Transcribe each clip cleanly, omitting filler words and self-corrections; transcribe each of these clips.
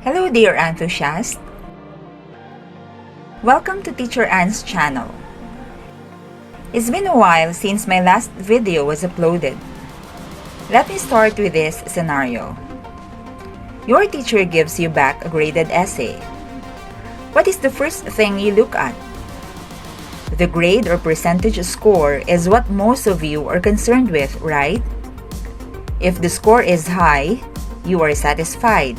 Hello dear enthusiasts! Welcome to Teacher Anne's channel. It's been a while since my last video was uploaded. Let me start with this scenario. Your teacher gives you back a graded essay. What is the first thing you look at? The grade or percentage score is what most of you are concerned with, right? If the score is high, you are satisfied.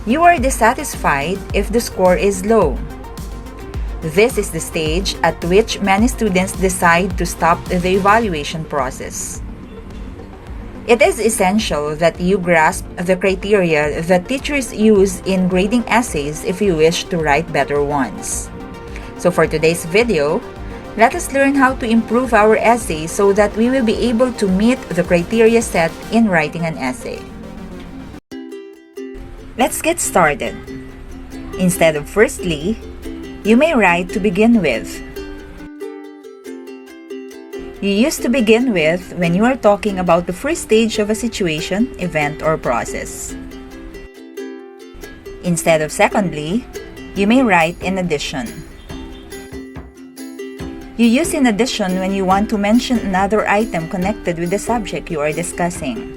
You are dissatisfied if the score is low. This is the stage at which many students decide to stop the evaluation process. It is essential that you grasp the criteria that teachers use in grading essays if you wish to write better ones. So for today's video, let us learn how to improve our essay so that we will be able to meet the criteria set in writing an essay. Let's get started. Instead of firstly, you may write to begin with. You use to begin with when you are talking about the first stage of a situation, event, or process. Instead of secondly, you may write in addition. You use in addition when you want to mention another item connected with the subject you are discussing.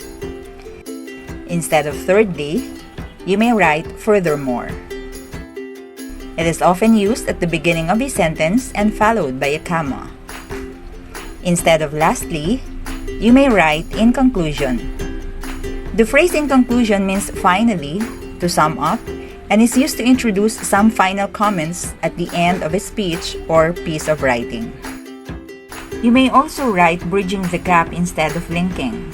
Instead of thirdly, you may write furthermore. It is often used at the beginning of a sentence and followed by a comma. Instead of lastly, you may write in conclusion. The phrase in conclusion means finally, to sum up, and is used to introduce some final comments at the end of a speech or piece of writing. You may also write bridging the gap instead of linking.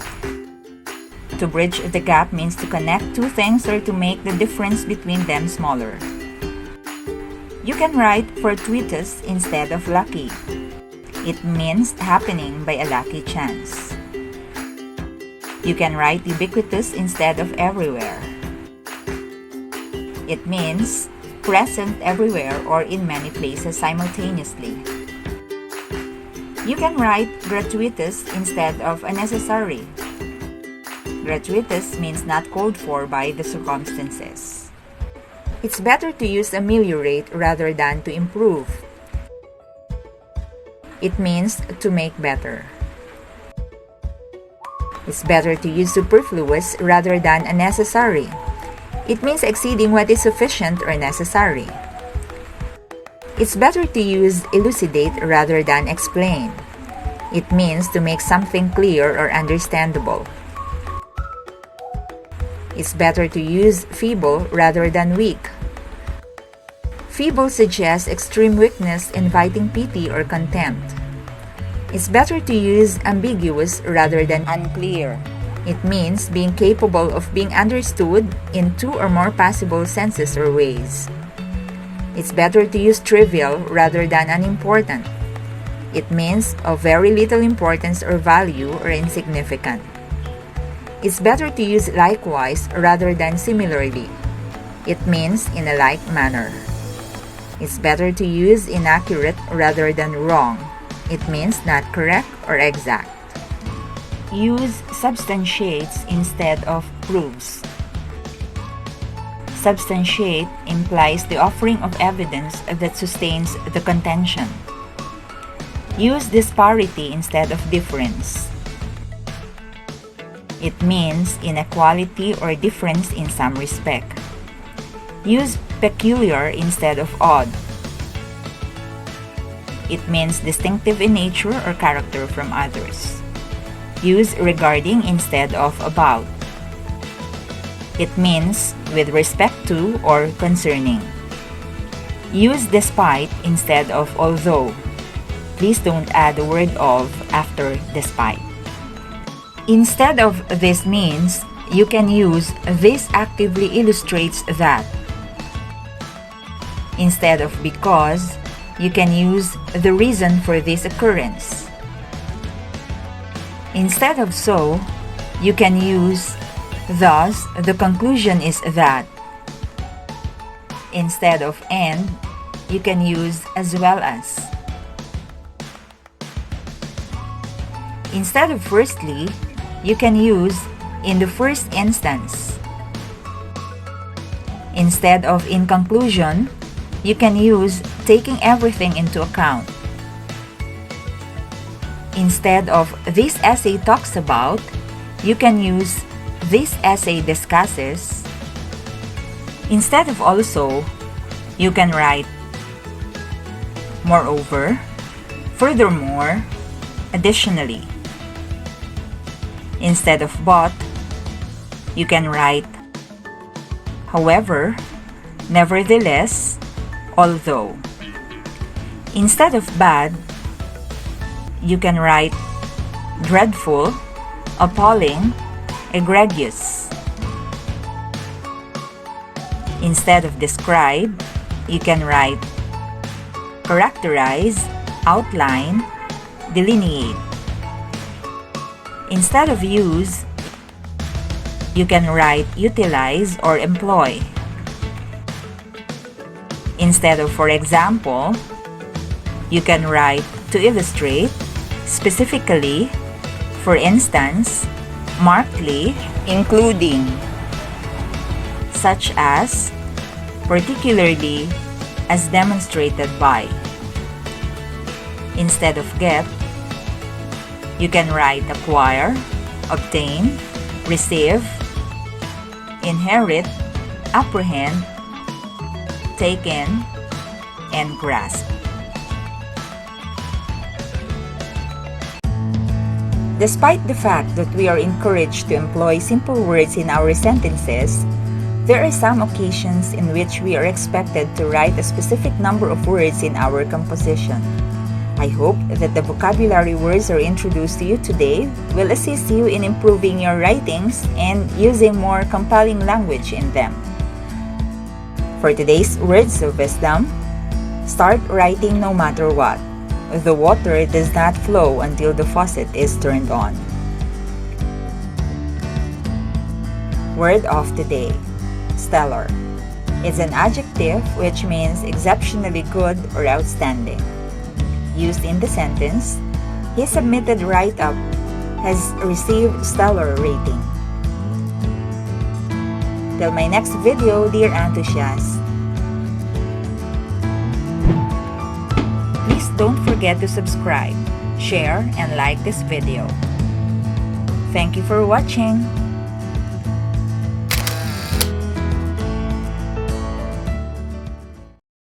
To bridge the gap means to connect two things or to make the difference between them smaller. You can write fortuitous instead of lucky. It means happening by a lucky chance. You can write ubiquitous instead of everywhere. It means present everywhere or in many places simultaneously. You can write gratuitous instead of unnecessary. Gratuitous means not called for by the circumstances. It's better to use ameliorate rather than to improve. It means to make better. It's better to use superfluous rather than unnecessary. It means exceeding what is sufficient or necessary. It's better to use elucidate rather than explain. It means to make something clear or understandable. It's better to use feeble rather than weak. Feeble suggests extreme weakness, inviting pity or contempt. It's better to use ambiguous rather than unclear. It means being capable of being understood in two or more possible senses or ways. It's better to use trivial rather than unimportant. It means of very little importance or value or insignificant. It's better to use likewise rather than similarly. It means in a like manner. It's better to use inaccurate rather than wrong. It means not correct or exact. Use substantiates instead of proves. Substantiate implies the offering of evidence that sustains the contention. Use disparity instead of difference. It means inequality or difference in some respect. Use peculiar instead of odd. It means distinctive in nature or character from others. Use regarding instead of about. It means with respect to or concerning. Use despite instead of although. Please don't add the word of after despite. Instead of this means, you can use this actively illustrates that. Instead of because, you can use the reason for this occurrence. Instead of so, you can use thus, the conclusion is that. Instead of and, you can use as well as. Instead of firstly, you can use in the first instance. Instead of in conclusion, you can use taking everything into account. Instead of this essay talks about, you can use this essay discusses. Instead of also, you can write moreover, furthermore, additionally. Instead of but, you can write however, nevertheless, although. Instead of bad, you can write dreadful, appalling, egregious. Instead of describe, you can write characterize, outline, delineate. Instead of use, you can write utilize or employ. Instead of for example, you can write to illustrate, specifically, for instance, markedly, including, such as, particularly, as demonstrated by. Instead of get, you can write acquire, obtain, receive, inherit, apprehend, take in, and grasp. Despite the fact that we are encouraged to employ simple words in our sentences, there are some occasions in which we are expected to write a specific number of words in our composition. I hope that the vocabulary words are introduced to you today will assist you in improving your writings and using more compelling language in them. For today's words of wisdom, start writing no matter what. The water does not flow until the faucet is turned on. Word of the day, stellar. It's an adjective which means exceptionally good or outstanding. Used in the sentence, his submitted write-up has received stellar rating. Till my next video, dear enthusiasts. Please don't forget to subscribe, share, and like this video. Thank you for watching.